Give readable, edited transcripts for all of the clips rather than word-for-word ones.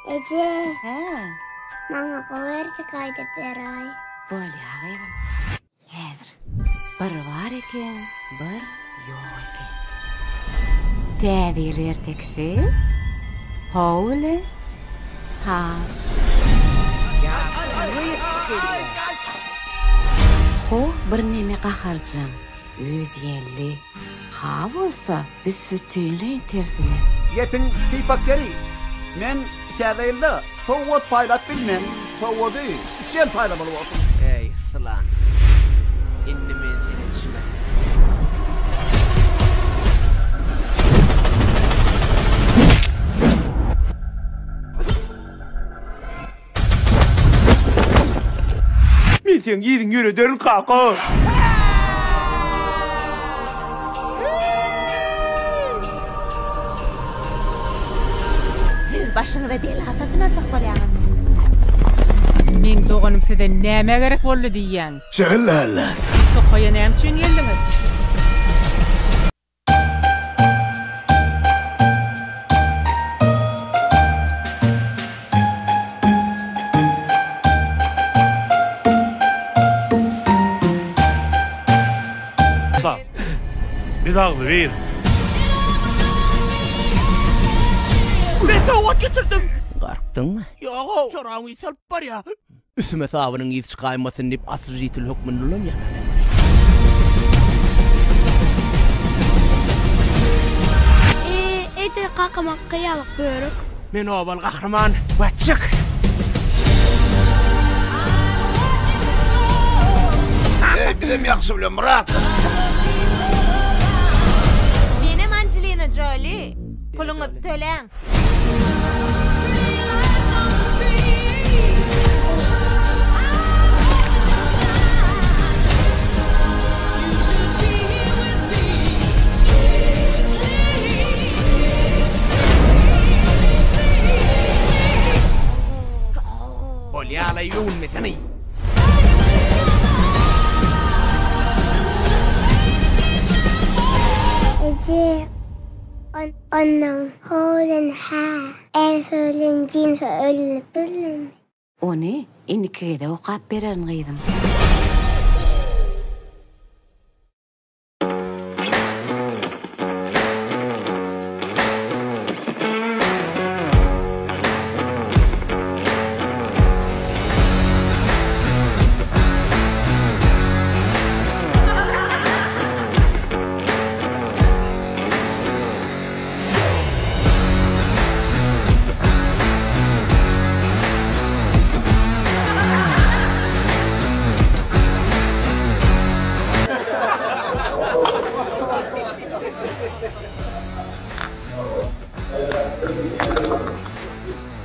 Ece, Ha, bana koverdi kaydı bir ay. bolya gaydım. Häzir bir var eken, bir ýok eken. Täzeler tekse, howle, ha. Ho bir neme gaharjam, öz ýelli. Ha bolsa, biz sütüyle tersine. Yetin tipakleri. Men kärdeýilde sowat paýlat bilmem. Sowady işen paýlamaly bolsun. Ey sılan. Inni men eleşme. Men sen ýygyň ýöne dörün kaka. Başyňyza bela satynajak bolýan. Men doganym size näme gerek boldy diýen? Şeýleles. Tokaýa näme üçin geldiňiz? Bir dağlı ver. Ben sowat getirdim. Garktynmy? Ýok, çoragyny salyp bar ya. Üsüme sabynyň ýyzy çykaýmasyn diýip asr ýetil hökmüni ulan ýana. Ede kakamak kıyalık börük. Men obal gahrman batçyk. Bilem ýakşy bilen Murat. Benim Angelina Jolie. Puluňyzy töleň. Bolýala ýulmekany. Ece, onun holen ha. El hölen din ölüp durun. Ony indikede okap beren gaýdym.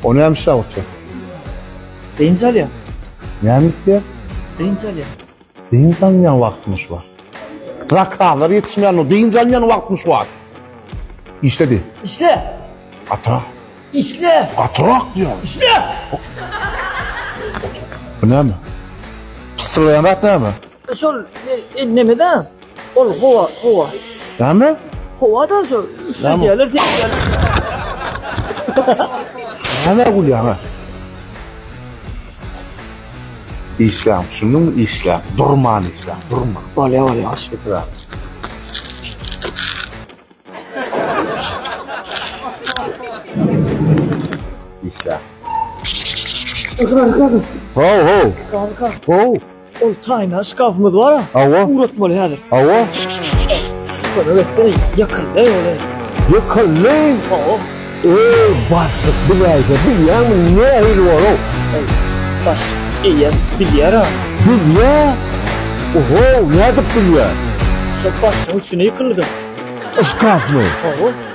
O ne yapmışlar bakıyor? Deyince al ya. Ne yapmışlar? Deyince al ya. Deyince almayan vaktimiz var. Rakamlar yetişmeyen o deyince almayan vaktimiz var. İşledi. İşle. Atrak. İşle. Atrak diyor. İşle. Bu ne mi? Pısırlayan at ne mi? Şol nemeden? Ol hova. Ne mi? Hova da şol. Tamam. Gelir. Ne gülüyor ha? İşlem, şunu mu işlem? Durman işlem, durma. Vale, aç. Bırak. İşlem. Ho. Kanka. Ho. Ol tayna şkafımız var ha. Ava. Uğratmalı hadi. Ava. Şükür öyle yakın değil öyle. Yakınlayın. Başlık bir ayda bir yanın ne ayrı var o? Baş. İyi bilyar ha. Bilye. Oho, ne yapıp bilye? Şu başın üstüne yıkıldı. Iskaf mı?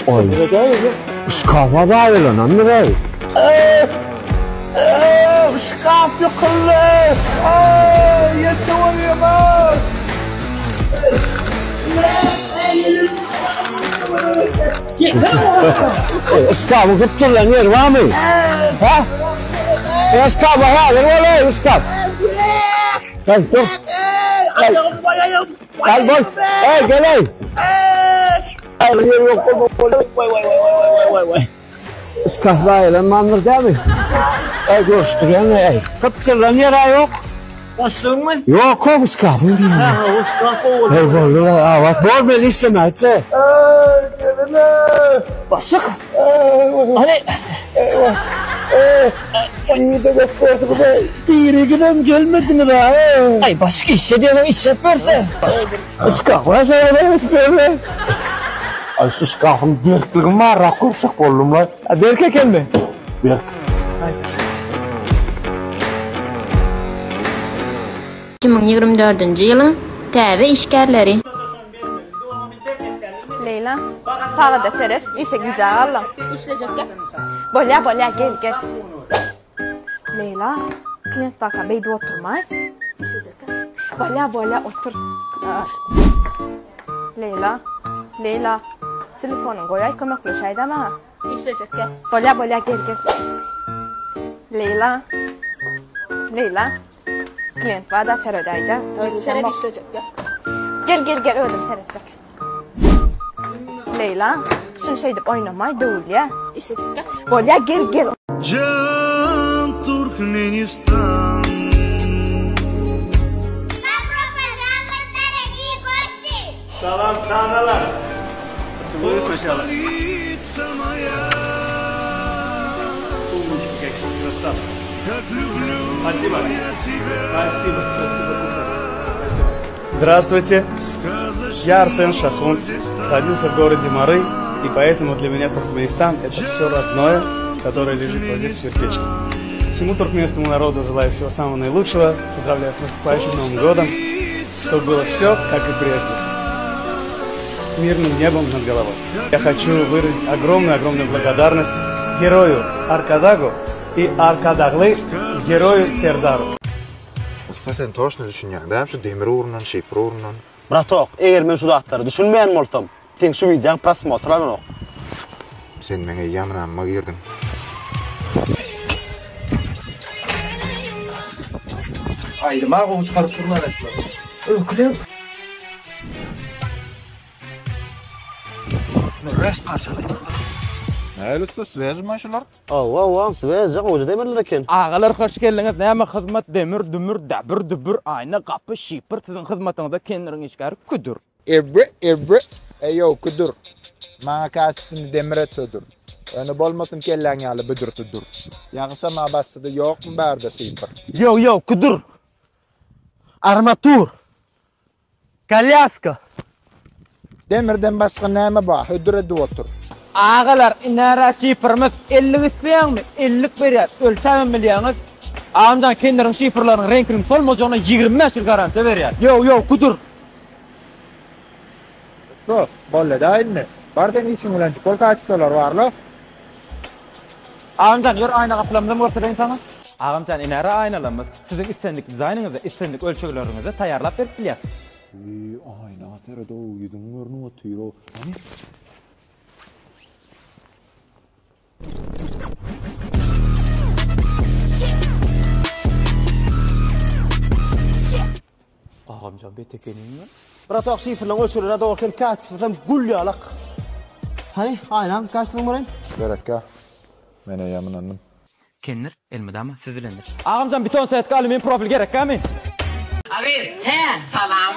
Oho. Ay. Öyle değil mi? Iskafa da ayrılan anne. Iskaf yıkıldı. Yetişemiyoruz. Iskaf kıptır lan yer var mı? Ha? Iskaf var ya, iskaf. Gel dur. Gel boy. Gel. Ay yok. Vay. iskafla ile mandır değil mi? Görüştüren ey. Kıpçırlanıyor yok. Başlığın mı? Yok o iskafın değil. Ha, o iskafı oldu. Hey vallahi avat bol beni istemezse. Başlık. Hani? İyi de gördük be. İyi gidem gelmedin be. Ay başka işe diyelim işe böyle. Iskafla söyle böyle. Ay şu iskafın berkliğim var. Rakursak oldum lan. Berkeken mi? Berk. 2024-yılın täze işgärleri. Leyla, sağa da seret, işe güce alın. İşleyecek ya. Bolya gel. Leyla, klient baka beyde oturmay. İşleyecek ya. Bolya otur. Leyla, telefonun koyay kömekleşay deme. İşleyecek ya. Bolya gel. Leyla, klient bada seredaydı. Seret işleyecek ya. Gel ödüm seredecek. Leyla, şunu şey deyip oynamay dövül ya. İşleyecek ya. Bolya gel. Can Turkmenistan. Salam çanalar. Столица моя. Как люблю Спасибо. я тебя. Спасибо. Здравствуйте. Я Арсен Шахунц. Родился в городе Мары, и поэтому для меня Туркменистан — это все родное, которое лежит вот здесь в сердечке. Всему туркменскому народу желаю всего самого наилучшего. Поздравляю с наступающим Новым годом. Чтобы было все, как и прежде. С мирным небом над головой. Я хочу выразить огромную благодарность герою Аркадагу и Аркадаглы герою Сердару. Sen toşnu düşünýäňdäm şu demir urundan, şeýpir urundan. Bratok, eger men şu daktary düşünmeýän bolsam, sen şu wideoň prosmotrlaryň. Sen meňe ýamyna amma girdin. Aýdyma gowy çykaryp durlar etler. Ökülem. Res parçalaydı. Näle свежий şular? Свежий, gowy demirler eken. Ağalar hoş geldiňiz. Näme hyzmat demir, dümür, dübür, aýna, gapy, şypyr siziň hyzmatyňyzda kendiň işgäri küdür. Evre. Eyo kudur. Maňa kaçsyny demir etdir. Öňe bolmasyn kelläň ýaly büdürtüdür. Ýagşa ma başsyda ýokmy bärde şeýpir. Yo, kudur. Armatur. Kalyaska. Demirden başga näme bar? Hüdret otur. Ağalar inara şifrimiz 50 isleýärmi? 50 berýär. Ölçäm bilýäňiz. Amjan kendiň şifrlaryň renkini solmajagyna 25 ýyl garansiýa berýär. Yo, kudur. So, bolle da inne. Bardan işin bilen kol kaçsalar barla. Amjan ýör aýna gaplamdan görseň sana. Ağamjan inara aýnalamaz. Siziň istendik dizaýnyňyzy, istendik ölçekleriňizi taýýarlap berip bilýär. Ayna terede o yüzün görünüp oturuyor. Ağamjan betekenimi? Bratok şifrlaryň ölçülerine doğru kaçsam gul ýalak. Hani aýnan kaçdyň bolan? Berekka. Mene ýamynannym. Kendir, elmedama sizilendir. Ağamjan bir ton saatga alymen profil gerekmi? Ali, he, salam.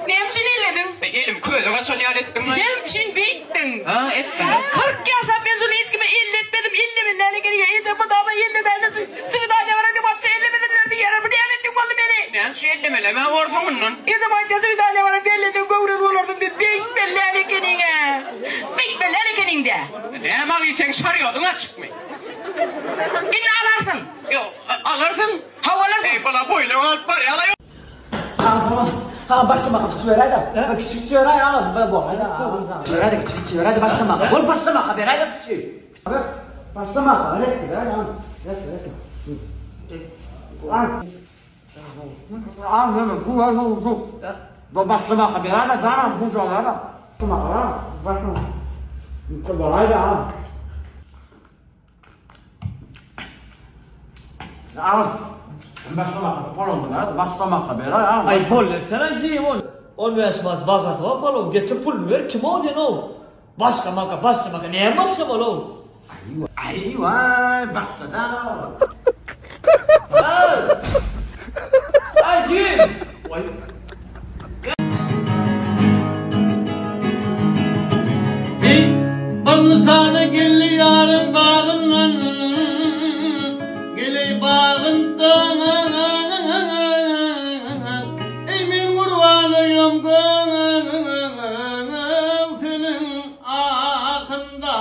Nemçin elledin? Elim köylüğe solyal ettin lan. Nemçin bittin. Ha, ettin. 40 yaşam ben şunu hiç gibi elletmedim. Ellemelerle geliyor. İyice bu dağma ellederle sırıdan ne var hadi bakça ellemediler diye yarabı ne emettin vallahi beni. Nemçin ellemele ben varsam onun. İyice bakça sırıdan ne var hadi elledim gavurun olardın diye beyk bellerle kenine. Beyk bellerle keninde. Ne mağıyı sen sarıyordun açık mı? İlle alarsın. Yok alırsın. Havalarsın. Ey bana boylu al bari alayım. Ha başlama küçüğe da. Küçüğe ya bu hala. Küçüğe başlama. Bol başlama haber ayda küçüğe. Haber başlama. Resim ya. Resim. Bu başlama haber ayda canım bu jolara. Başlama. Bu balayda ha. Başlama. Polonlar başlama haber ya. Ay pol sen şey ol. 15 manat vakası var falan. Getir pulunu ver. Kim o sen o? Başlamaka. Neye başlama lan? Ayva, bassa da. Ay Jim. Vay. Ballı sana gelli yarın bağından Geley bağından Emin kurbanıyım senin akında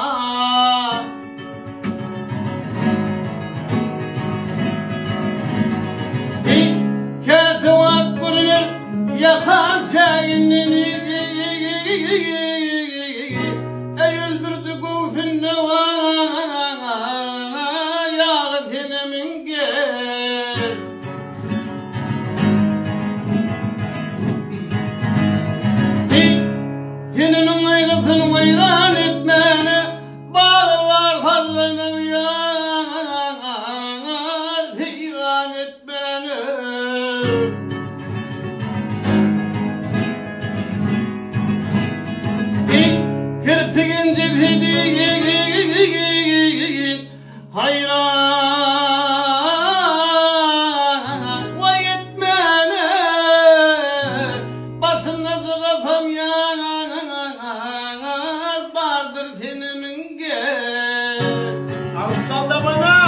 Kâtıvat kurulur yakan çayını öldürdü gufünne yağı tenemin gel Senin ayrısını vayran etmene bağlar sallanır yar seyran etmene Kirpiğin cebhedi hayran vay etmene Başına zıgafam yanar vardır senemin gel Aslan da bana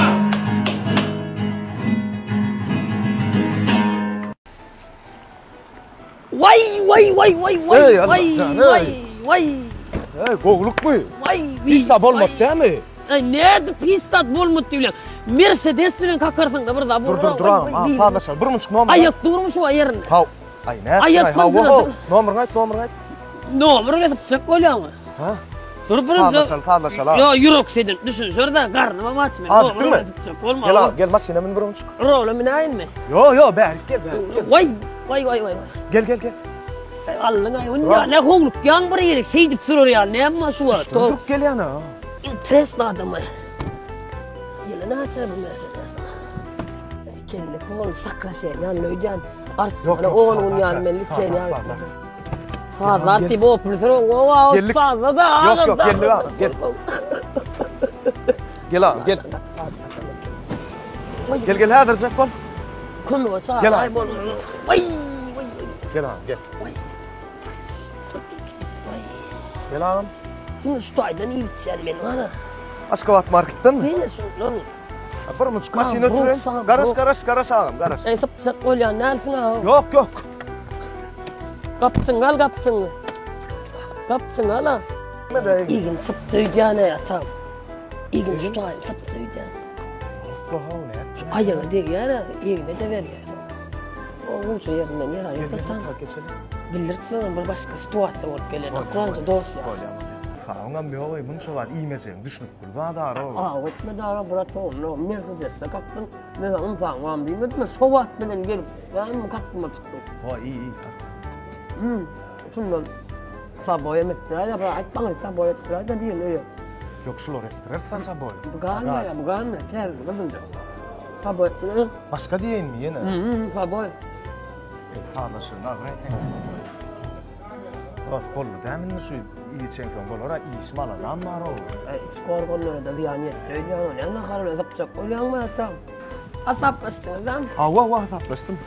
Vay. Hey, koğluk mu? Vay. Pista bolmat değil mi? Nerede pistat bolmat diyor. Mercedes bilen kakarsın da burada. Dur duralım. Ha, fazla. Bir buçuk nomer. Ayak durmuş o yerine. Hav. Ay ne? Ayak mınzıra. Nomer ayt. Nomer yazıp çık koyalım. Ha? Dur birinci. Fazla. Ya yürek sedin. Düşün şurada karnıma açmayın. Azıktın mı? Gel masine min bir buçuk. Rola min ayin mi? Yo gel. Vay. Gel. Allah'ın ayın ya ne koğluk yan bir yeri şey dip sürür ya ne yapma şu var. Dur gel yana. Interesli adamı. Yılını açar bu Mercedes. Kelle kol sakra şey yan löyden. Artsana oğlun yan melli şey yan. Sağlar tipi o pültürü. Wow sağlar da. Yok gel. Gel hadi çakol. Kim o çağır? Gel. Vay. Gel. Gel hanım. Bunu şu aydan iyi bitsen benim ana. Askavat marketten mi? Ne sun lan? Bir buçuk masine sürün. Garaj ağam. Sen sapacak olyan ne alsın ha? Yok. Kapsın ala. İgin sıptıydı ya ne yatam. İgin şu ayın sıptıydı ya. Şu ayağı değil ya. İgine de ver ya. Oğlum şu yerinden yer ayakta tam. Bildirtmeden bir başka situasyon olup gelen. Kur'anca dosya. Sağından bir olay bunu şolar iyi mesele düşünüp burada da ara. Ötme de ara bırak oğlum. Mercedes'te kalktım. Ne zaman sağlam diyeyim. Ötme sobat bilen gelip. Ben mi kalktıma çıktım. İyi. Şundan saboya mettiler ya. Ayt bana saboya ettiler de bir öyle. Yok şular ettirirsen saboya. Bu gane. Tez kızınca. Saboya ettiler. Başka diyeyim mi yine? Saboya. Sağlaşın. Bollu demin şu iyi çengson bolora iş mal adam var o. Skor golları da ziyaniyet. Öyle ne kadar yapacak öyle mi atam? Asaplaştınız lan. Asaplaştım.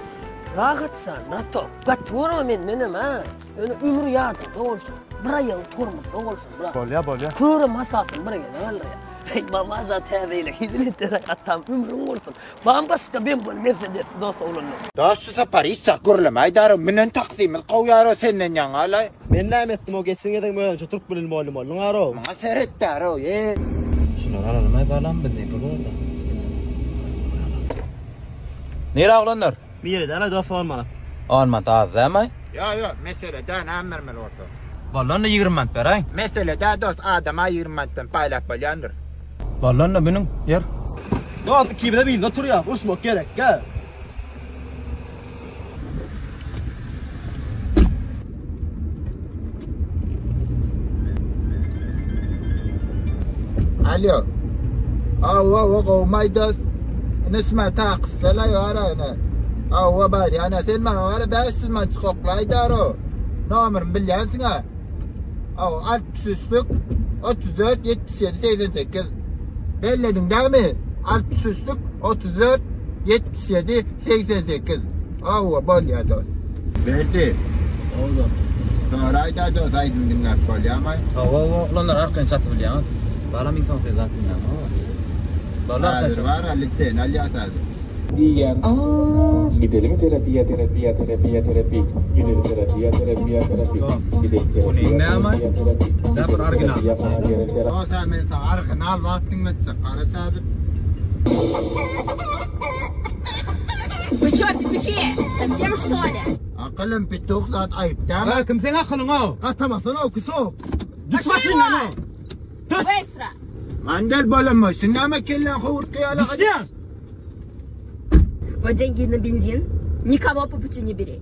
Rahatsan, rahat. Gatura men ha. Öyle ömür ya ne olsun. Buraya oturma ne olsun. Bolya. Kırım hasasın buraya vallahi. Hey mama zaten öyle hizmetlere atam ömrüm olsun. Bambaşka ben bu Mercedes dost olun. Dostu Paris sakurlam aydarım minen takdim qowyaro senden yangalay. Men näme etdim o geçsin eden böyle Türk bilen malum olun aro. Ma serettaro ye. Şunlar aralamay bağlan bildi bu orada. Nere ağlanlar? Bir yere de dost olmalı. Olmadı azamay. Yo mesele da namermel orta. Ballan da 20 manat beray. Mesele da dost adama 20 manattan paylap balyandır. Ballan da benim yer. Dost kimde bil otur ya uçmak gerek gel. Alo. Awa my dost. نسمع تاقص لا يرانا. أو بادي أنا سلمان وأنا بس ما تقول لا يدارو. Numarımı biliyorsun ha. 63'lük 34 77 88. Belledin değil mi? 63'lük 34 77 88. Bol ya dost. Verdi. Oğlum. Sonra ayda dost aydın dinler bol ya ama. Oğlanlar arkayın satı biliyor. Bana min sanse zaten ya. Hazır var halledeceksin. Ali atardı. Diyan. Gidelim mi terapi. Gidelim terapi. Gidelim terapi. Ne ama? Zaten argınal. O zaman ben sana argınal vaktin mi çık? Arasadım. Вы чё, петухи? Совсем что ли? Akılın pituğ zat ayıp değil mi? Kim sen akılın o? Katamasana o kusuk. Пошли вон! Быстро! Mandel bölünmüşsün ama kellen hurkaya. Вот деньги на бензин. Никого по пути не бери.